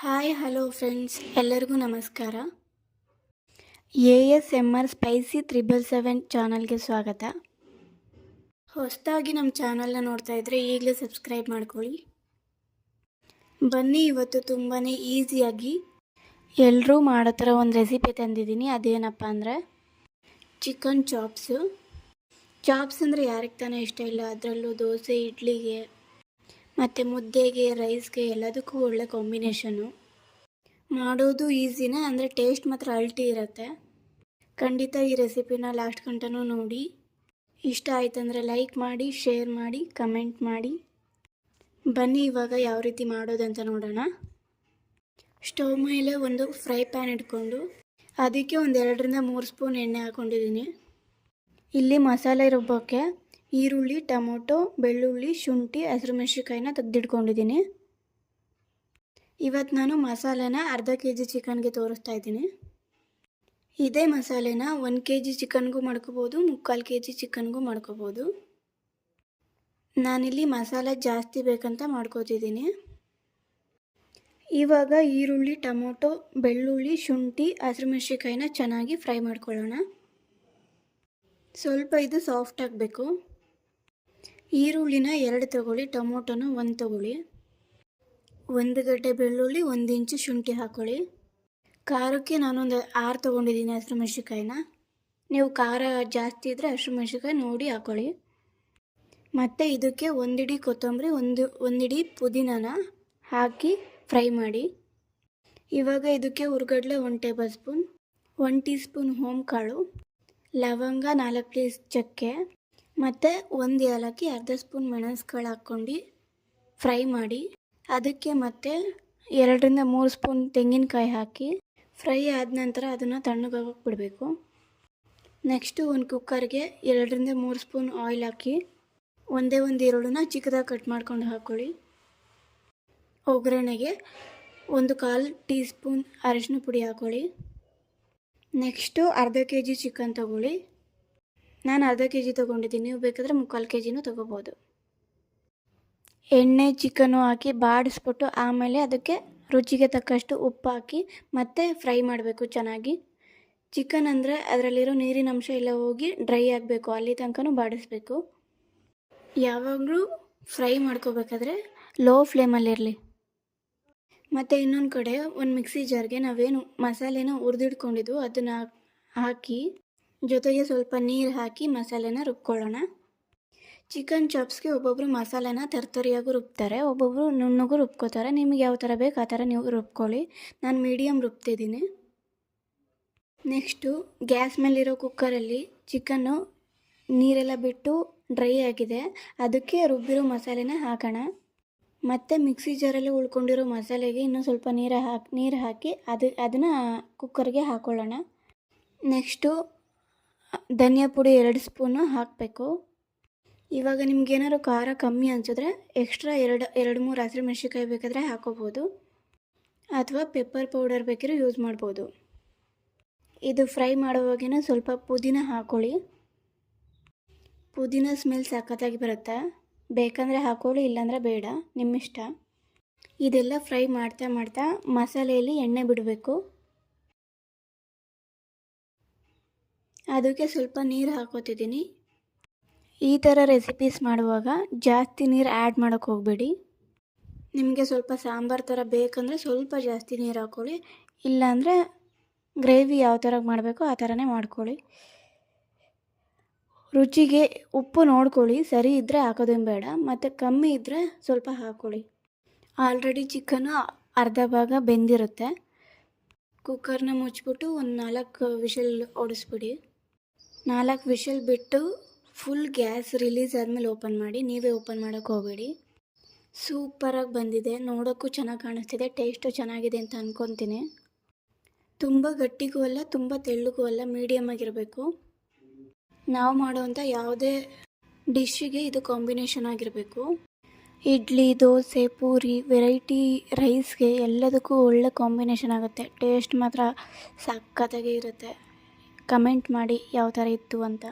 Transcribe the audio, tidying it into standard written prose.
Hi hello friends, ಎಲ್ಲರಿಗೂ ನಮಸ್ಕಾರ. ASMR spicy 777 ಚಾನಲ್ಗೆ ಸ್ವಾಗತ. ಹೊಸದಾಗಿ ನಮ್ಮ ಚಾನಲ್ನ ನೋಡ್ತಾ ಇದ್ದರೆ ಈಗಲೇ ಸಬ್ಸ್ಕ್ರೈಬ್ ಮಾಡ್ಕೊಳ್ಳಿ. ಬನ್ನಿ, ಇವತ್ತು ತುಂಬಾ ಈಸಿಯಾಗಿ ಎಲ್ಲರೂ ಮಾಡೋ ಥರ ಒಂದು ರೆಸಿಪಿ ತಂದಿದ್ದೀನಿ. ಅದೇನಪ್ಪ ಅಂದರೆ ಚಿಕನ್ ಚಾಪ್ಸ್ ಅಂದರೆ ಯಾರಿಗೆ ತಾನೇ ಇಷ್ಟ ಇಲ್ಲ. ಅದರಲ್ಲೂ ದೋಸೆ, ಇಡ್ಲಿಗೆ ಮತ್ತು ಮುದ್ದೆಗೆ, ರೈಸ್ಗೆ ಎಲ್ಲದಕ್ಕೂ ಒಳ್ಳೆ ಕಾಂಬಿನೇಷನು. ಮಾಡೋದು ಈಸಿನೇ, ಅಂದರೆ ಟೇಸ್ಟ್ ಮಾತ್ರ ಅಲ್ಟಿ ಇರುತ್ತೆ. ಖಂಡಿತ ಈ ರೆಸಿಪಿನ ಲಾಸ್ಟ್ ಗಂಟನೂ ನೋಡಿ. ಇಷ್ಟ ಆಯ್ತಂದರೆ ಲೈಕ್ ಮಾಡಿ, ಶೇರ್ ಮಾಡಿ, ಕಮೆಂಟ್ ಮಾಡಿ. ಬನ್ನಿ ಇವಾಗ ಯಾವ ರೀತಿ ಮಾಡೋದಂತ ನೋಡೋಣ. ಸ್ಟವ್ ಮೇಲೆ ಒಂದು ಫ್ರೈ ಪ್ಯಾನ್ ಇಟ್ಕೊಂಡು ಅದಕ್ಕೆ ಒಂದು 2-3 ಸ್ಪೂನ್ ಎಣ್ಣೆ ಹಾಕ್ಕೊಂಡಿದ್ದೀನಿ. ಇಲ್ಲಿ ಮಸಾಲೆ ರುಬ್ಬೋಕ್ಕೆ ಈರುಳ್ಳಿ, ಟೊಮೊಟೊ, ಬೆಳ್ಳುಳ್ಳಿ, ಶುಂಠಿ, ಹಸಿರುಮೆಣಸಿನ್ಕಾಯಿನ ತೆಗೆದಿಟ್ಕೊಂಡಿದ್ದೀನಿ. ಇವತ್ತು ನಾನು ಮಸಾಲೆನ ಅರ್ಧ kg ಚಿಕನ್ಗೆ ತೋರಿಸ್ತಾ ಇದ್ದೀನಿ. ಇದೇ ಮಸಾಲೆನ 1 kg ಚಿಕನ್ಗೂ ಮಾಡ್ಕೋಬೋದು, 3/4 kg ಚಿಕನ್ಗೂ ಮಾಡ್ಕೋಬೋದು. ನಾನಿಲ್ಲಿ ಮಸಾಲೆ ಜಾಸ್ತಿ ಬೇಕಂತ ಮಾಡ್ಕೋತಿದ್ದೀನಿ. ಇವಾಗ ಈರುಳ್ಳಿ, ಟೊಮೊಟೊ, ಬೆಳ್ಳುಳ್ಳಿ, ಶುಂಠಿ, ಹಸಿರುಮೆಣಸಿನ್ಕಾಯಿನ ಚೆನ್ನಾಗಿ ಫ್ರೈ ಮಾಡ್ಕೊಳ್ಳೋಣ. ಸ್ವಲ್ಪ ಇದು ಸಾಫ್ಟ್ ಆಗಬೇಕು. ಈರುಳ್ಳಿನ 2 ತಗೊಳ್ಳಿ, ಟೊಮೊಟೊನ 1 ತಗೊಳ್ಳಿ, 1 ಗಡ್ಡೆ ಬೆಳ್ಳುಳ್ಳಿ, 1 ಇಂಚು ಶುಂಠಿ ಹಾಕ್ಕೊಳ್ಳಿ. ಖಾರಕ್ಕೆ ನಾನೊಂದು 6 ತೊಗೊಂಡಿದ್ದೀನಿ ಹಸಿರುಮೆಣಸಿನ್ಕಾಯಿನ. ನೀವು ಖಾರ ಜಾಸ್ತಿ ಇದ್ದರೆ ಹಸಿರುಮೆಣಸಿನ್ಕಾಯಿ ನೋಡಿ ಹಾಕ್ಕೊಳ್ಳಿ. ಮತ್ತು ಇದಕ್ಕೆ 1 ಹಿಡಿ ಕೊತ್ತಂಬರಿ, ಒಂದು ಹಿಡಿ ಪುದೀನಾನ ಹಾಕಿ ಫ್ರೈ ಮಾಡಿ. ಇವಾಗ ಇದಕ್ಕೆ ಹುರ್ಗಡ್ಲೆ 1 ಟೇಬಲ್ ಸ್ಪೂನ್, 1 ಟೀ ಸ್ಪೂನ್ ಕಾಳು, ಲವಂಗ, 4 ಪೀಸ್ ಚಕ್ಕೆ ಮತ್ತು 1 ಏಲಕ್ಕಿ, ಅರ್ಧ ಸ್ಪೂನ್ ಮೆಣಸುಕಾಳು ಹಾಕ್ಕೊಂಡು ಫ್ರೈ ಮಾಡಿ. ಅದಕ್ಕೆ ಮತ್ತೆ 2-3 ಸ್ಪೂನ್ ತೆಂಗಿನಕಾಯಿ ಹಾಕಿ ಫ್ರೈ ಆದ ನಂತರ ಅದನ್ನು ತಣ್ಣಗಾಗೋಕ್ಕೆ ಬಿಡಬೇಕು. ನೆಕ್ಸ್ಟು ಒಂದು ಕುಕ್ಕರ್ಗೆ 2-3 ಸ್ಪೂನ್ ಆಯಿಲ್ ಹಾಕಿ ಒಂದೇ ಒಂದು ಈರುಳ್ಳಿನ ಚಿಕ್ಕದಾಗಿ ಕಟ್ ಮಾಡ್ಕೊಂಡು ಹಾಕ್ಕೊಳ್ಳಿ. ಒಗ್ಗರಣೆಗೆ 1/4 ಟೀ ಸ್ಪೂನ್ ಅರಿಶಿನ ಪುಡಿ ಹಾಕ್ಕೊಳ್ಳಿ. ನೆಕ್ಸ್ಟು ಅರ್ಧ kg ಚಿಕನ್ ತೊಗೊಳ್ಳಿ. ನಾನು ಅರ್ಧ kg ತೊಗೊಂಡಿದ್ದೀನಿ, ನೀವು ಬೇಕಾದರೆ 3/4 kgನೂ ತೊಗೋಬೋದು. ಎಣ್ಣೆ, ಚಿಕನ್ನು ಹಾಕಿ ಬಾಡಿಸ್ಬಿಟ್ಟು ಆಮೇಲೆ ಅದಕ್ಕೆ ರುಚಿಗೆ ತಕ್ಕಷ್ಟು ಉಪ್ಪು ಹಾಕಿ ಮತ್ತೆ ಫ್ರೈ ಮಾಡಬೇಕು ಚೆನ್ನಾಗಿ. ಚಿಕನ್ ಅಂದರೆ ಅದರಲ್ಲಿರೋ ನೀರಿನ ಅಂಶ ಎಲ್ಲ ಹೋಗಿ ಡ್ರೈ ಆಗಬೇಕು, ಅಲ್ಲಿ ತನಕನೂ ಬಾಡಿಸ್ಬೇಕು. ಯಾವಾಗಲೂ ಫ್ರೈ ಮಾಡ್ಕೋಬೇಕಾದ್ರೆ ಲೋ ಫ್ಲೇಮಲ್ಲಿರಲಿ. ಮತ್ತು ಇನ್ನೊಂದು ಕಡೆ ಒಂದು ಮಿಕ್ಸಿ ಜಾರ್ಗೆ ನಾವೇನು ಮಸಾಲೆನ ಹುರಿದಿಟ್ಕೊಂಡಿದ್ದು ಅದನ್ನು ಹಾಕಿ ಜೊತೆಗೆ ಸ್ವಲ್ಪ ನೀರು ಹಾಕಿ ಮಸಾಲೆನ ರುಬ್ಕೊಳ್ಳೋಣ. ಚಿಕನ್ ಚಾಪ್ಸ್ಗೆ ಒಬ್ಬೊಬ್ಬರು ಮಸಾಲೆನ ತರ್ತರಿಯಾಗೂ ರುಬ್ತಾರೆ, ಒಬ್ಬೊಬ್ಬರು ನುಣ್ಣಗೂ ರುಬ್ಕೋತಾರೆ. ನಿಮಗೆ ಯಾವ ಥರ ಬೇಕು ಆ ಥರ ನೀವು ರುಬ್ಕೊಳ್ಳಿ. ನಾನು ಮೀಡಿಯಮ್ ರುಬ್ತಿದ್ದೀನಿ. ನೆಕ್ಸ್ಟು ಗ್ಯಾಸ್ ಮೇಲಿರೋ ಕುಕ್ಕರಲ್ಲಿ ಚಿಕನ್ನು ನೀರೆಲ್ಲ ಬಿಟ್ಟು ಡ್ರೈ ಆಗಿದೆ, ಅದಕ್ಕೆ ರುಬ್ಬಿರೋ ಮಸಾಲೆನ ಹಾಕೋಣ. ಮತ್ತು ಮಿಕ್ಸಿ ಜಾರಲ್ಲಿ ಉಳ್ಕೊಂಡಿರೋ ಮಸಾಲೆಗೆ ಇನ್ನೂ ಸ್ವಲ್ಪ ನೀರು ಹಾಕಿ ಅದನ್ನು ಕುಕ್ಕರ್ಗೆ ಹಾಕ್ಕೊಳ್ಳೋಣ. ನೆಕ್ಸ್ಟು ಧನಿಯಾ ಪುಡಿ 2 ಸ್ಪೂನು ಹಾಕಬೇಕು. ಇವಾಗ ನಿಮ್ಗೇನಾದ್ರು ಖಾರ ಕಮ್ಮಿ ಅನಿಸಿದ್ರೆ ಎಕ್ಸ್ಟ್ರಾ 2-3 ಹಸಿರುಮೆಣಸಿನ್ಕಾಯಿ ಬೇಕಾದರೆ ಹಾಕೋಬೋದು, ಅಥವಾ ಪೆಪ್ಪರ್ ಪೌಡರ್ ಬೇಕಿದ್ರೆ ಯೂಸ್ ಮಾಡ್ಬೋದು. ಇದು ಫ್ರೈ ಮಾಡುವಾಗೇನೆ ಸ್ವಲ್ಪ ಪುದೀನ ಹಾಕ್ಕೊಳ್ಳಿ. ಪುದೀನ ಸ್ಮೆಲ್ ಸಖತ್ತಾಗಿ ಬರುತ್ತೆ, ಬೇಕಂದರೆ ಹಾಕ್ಕೊಳ್ಳಿ, ಇಲ್ಲಾಂದರೆ ಬೇಡ, ನಿಮ್ಮಿಷ್ಟ. ಇದೆಲ್ಲ ಫ್ರೈ ಮಾಡ್ತಾ ಮಸಾಲೆಯಲ್ಲಿ ಎಣ್ಣೆ ಬಿಡಬೇಕು. ಅದಕ್ಕೆ ಸ್ವಲ್ಪ ನೀರು ಹಾಕೋತಿದ್ದೀನಿ. ಈ ಥರ ರೆಸಿಪೀಸ್ ಮಾಡುವಾಗ ಜಾಸ್ತಿ ನೀರು ಆ್ಯಡ್ ಮಾಡೋಕ್ಕೆ ಹೋಗಬೇಡಿ. ನಿಮಗೆ ಸ್ವಲ್ಪ ಸಾಂಬಾರು ಥರ ಬೇಕಂದರೆ ಸ್ವಲ್ಪ ಜಾಸ್ತಿ ನೀರು ಹಾಕ್ಕೊಳ್ಳಿ, ಇಲ್ಲಾಂದರೆ ಗ್ರೇವಿ ಯಾವ ಥರ ಮಾಡಬೇಕೋ ಆ ಥರನೇ ಮಾಡ್ಕೊಳ್ಳಿ. ರುಚಿಗೆ ಉಪ್ಪು ನೋಡ್ಕೊಳ್ಳಿ, ಸರಿ ಇದ್ದರೆ ಹಾಕೋದೇನು ಬೇಡ, ಮತ್ತು ಕಮ್ಮಿ ಇದ್ದರೆ ಸ್ವಲ್ಪ ಹಾಕ್ಕೊಳ್ಳಿ. ಆಲ್ರೆಡಿ ಚಿಕನ್ನು ಅರ್ಧ ಭಾಗ ಬೆಂದಿರುತ್ತೆ. ಕುಕ್ಕರ್ನ ಮುಚ್ಚಿಬಿಟ್ಟು ಒಂದು 4 ವಿಷಲ್ ಓಡಿಸ್ಬಿಡಿ. 4 ವಿಷಲ್ ಬಿಟ್ಟು ಫುಲ್ ಗ್ಯಾಸ್ ರಿಲೀಸ್ ಆದಮೇಲೆ ಓಪನ್ ಮಾಡಿ. ನೀವೇ ಓಪನ್ ಮಾಡೋಕ್ಕೆ ಹೋಗಬೇಡಿ. ಸೂಪರಾಗಿ ಬಂದಿದೆ, ನೋಡೋಕ್ಕೂ ಚೆನ್ನಾಗಿ ಕಾಣಿಸ್ತಿದೆ, ಟೇಸ್ಟು ಚೆನ್ನಾಗಿದೆ ಅಂತ ಅಂದ್ಕೊತೀನಿ. ತುಂಬ ಗಟ್ಟಿಗೂ ಅಲ್ಲ, ತುಂಬ ತೆಳ್ಳಗೂ ಅಲ್ಲ, ಮೀಡಿಯಮ್ ಆಗಿರಬೇಕು. ನಾವು ಮಾಡೋವಂಥ ಯಾವುದೇ ಡಿಶ್ಶಿಗೆ ಇದು ಕಾಂಬಿನೇಷನ್ ಆಗಿರಬೇಕು. ಇಡ್ಲಿ, ದೋಸೆ, ಪೂರಿ, ವೆರೈಟಿ ರೈಸ್ಗೆ ಎಲ್ಲದಕ್ಕೂ ಒಳ್ಳೆ ಕಾಂಬಿನೇಷನ್ ಆಗುತ್ತೆ. ಟೇಸ್ಟ್ ಮಾತ್ರ ಸಖತ್ತಾಗಿ ಇರುತ್ತೆ. ಕಮೆಂಟ್ ಮಾಡಿ ಯಾವ ಥರ ಇತ್ತು ಅಂತ.